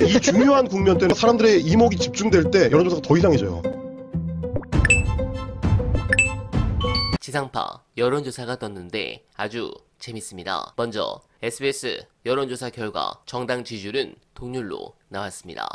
이 중요한 국면 때는 사람들의 이목이 집중될 때 여론조사가 더 이상해져요. 지상파 여론조사가 떴는데 아주 재밌습니다. 먼저 SBS 여론조사 결과 정당 지지율은 동률로 나왔습니다.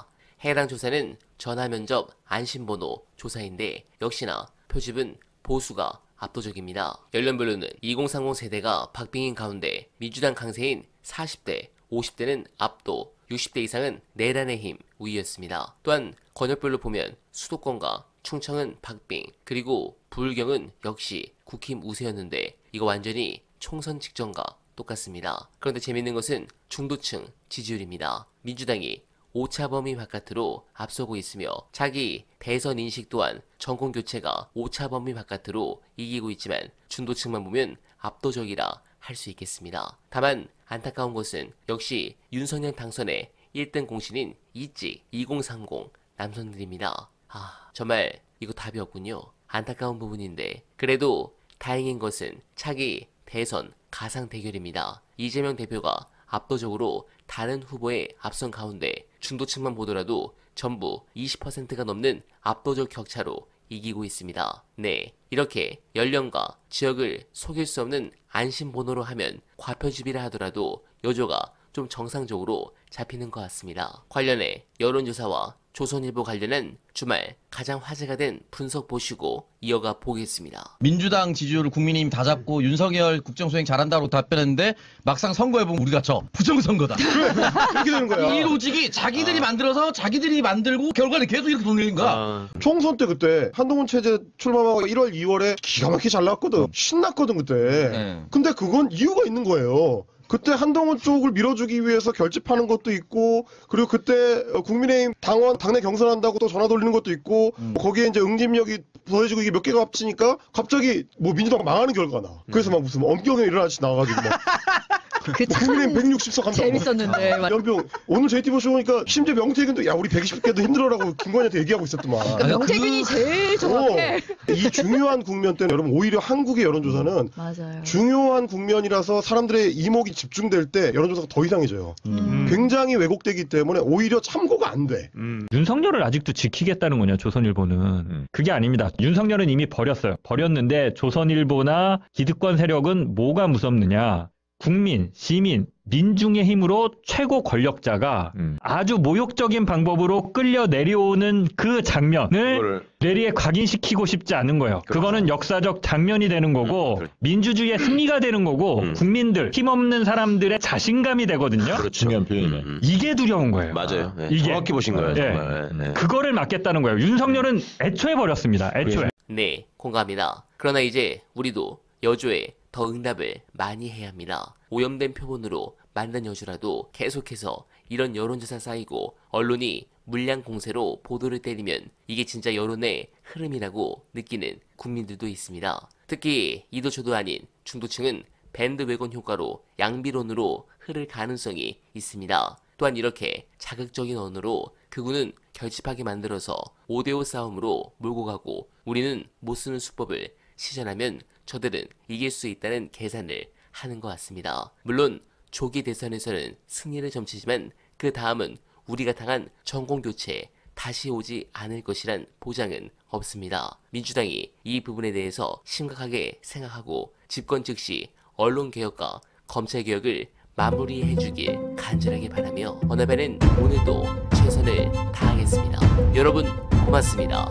해당 조사는 전화면접 안심번호 조사인데 역시나 표집은 보수가 압도적입니다. 연령별로는 2030 세대가 박빙인 가운데 민주당 강세인 40대, 50대는 압도, 60대 이상은 내란의 힘 우위였습니다. 또한 권역별로 보면 수도권과 충청은 박빙, 그리고 부울경은 역시 국힘 우세였는데 이거 완전히 총선 직전과 똑같습니다. 그런데 재밌는 것은 중도층 지지율입니다. 민주당이 오차 범위 바깥으로 앞서고 있으며 자기 대선 인식 또한 정권교체가 오차 범위 바깥으로 이기고 있지만 중도층만 보면 압도적이라 할 수 있겠습니다. 다만 안타까운 것은 역시 윤석열 당선의 1등 공신인 이지 2030 남성들입니다. 정말 이거 답이 없군요. 안타까운 부분인데 그래도 다행인 것은 차기 대선 가상 대결입니다. 이재명 대표가 압도적으로 다른 후보의 앞선 가운데 중도층만 보더라도 전부 20%가 넘는 압도적 격차로 이기고 있습니다. 네, 이렇게 연령과 지역을 속일 수 없는 안심번호로 하면 과표집이라 하더라도 여조가 좀 정상적으로 잡히는 것 같습니다. 관련해 여론조사와 조선일보 관련한 주말 가장 화제가 된 분석 보시고 이어가 보겠습니다. 민주당 지지율을 국민의힘 다 잡고 윤석열 국정수행 잘한다고 답변했는데 막상 선거해보면 우리가 져. 부정선거다. 그래, 이렇게 되는 거야. 이 로직이 자기들이 만들어서 자기들이 만들고 결과를 계속 이렇게 돌리는 거야. 총선 때 그때 한동훈 체제 출마하고 1월, 2월에 기가 막히게 잘 나왔거든. 신났거든 그때. 네. 근데 그건 이유가 있는 거예요. 그때 한동훈 쪽을 밀어주기 위해서 결집하는 것도 있고, 그리고 그때 국민의힘 당원 당내 경선한다고 또 전화 돌리는 것도 있고, 거기에 이제 응집력이 더해지고 이게 몇 개가 합치니까 갑자기 뭐 민주당 망하는 결과가 나. 그래서 막 무슨 엄경에 일어나듯이 나와가지고 막 국민의힘 160석 한다고. 재밌었는데. 연병 오늘 JTBC 쇼 보니까 심지어 명태균도 야 우리 120개도 힘들어라고 김건희한테 얘기하고 있었더만. 그러니까 명태균이 제일 정확해. 이 중요한 국면 때는 여러분 오히려 한국의 여론조사는 맞아요. 중요한 국면이라서 사람들의 이목이 집중될 때 여론조사가 더 이상해져요. 굉장히 왜곡되기 때문에 오히려 참고가 안 돼. 윤석열을 아직도 지키겠다는 거냐, 조선일보는. 그게 아닙니다. 윤석열은 이미 버렸어요. 버렸는데 조선일보나 기득권 세력은 뭐가 무섭느냐. 국민, 시민, 민중의 힘으로 최고 권력자가 아주 모욕적인 방법으로 끌려 내려오는 그 장면을 뇌리에 각인시키고 싶지 않은 거예요. 그거는 역사적 장면이 되는 거고 민주주의의 승리가 되는 거고 국민들, 힘없는 사람들의 자신감이 되거든요. 중요한 표현이네. 이게 두려운 거예요. 맞아요. 네. 이게. 정확히 보신 거예요. 네. 정말. 네. 그거를 막겠다는 거예요. 윤석열은 애초에 버렸습니다. 애초에. 네, 공감합니다. 그러나 이제 우리도 여조에 더 응답을 많이 해야 합니다. 오염된 표본으로 만든 여주라도 계속해서 이런 여론조사 쌓이고 언론이 물량 공세로 보도를 때리면 이게 진짜 여론의 흐름이라고 느끼는 국민들도 있습니다. 특히 이도저도 아닌 중도층은 밴드웨건 효과로 양비론으로 흐를 가능성이 있습니다. 또한 이렇게 자극적인 언어로 극우는 결집하게 만들어서 5대5 싸움으로 몰고 가고 우리는 못 쓰는 수법을 시전하면 저들은 이길 수 있다는 계산을 하는 것 같습니다. 물론 조기 대선에서는 승리를 점치지만 그 다음은 우리가 당한 정권교체에 다시 오지 않을 것이란 보장은 없습니다. 민주당이 이 부분에 대해서 심각하게 생각하고 집권 즉시 언론개혁과 검찰개혁을 마무리해주길 간절하게 바라며 언어배는 오늘도 최선을 다하겠습니다. 여러분 고맙습니다.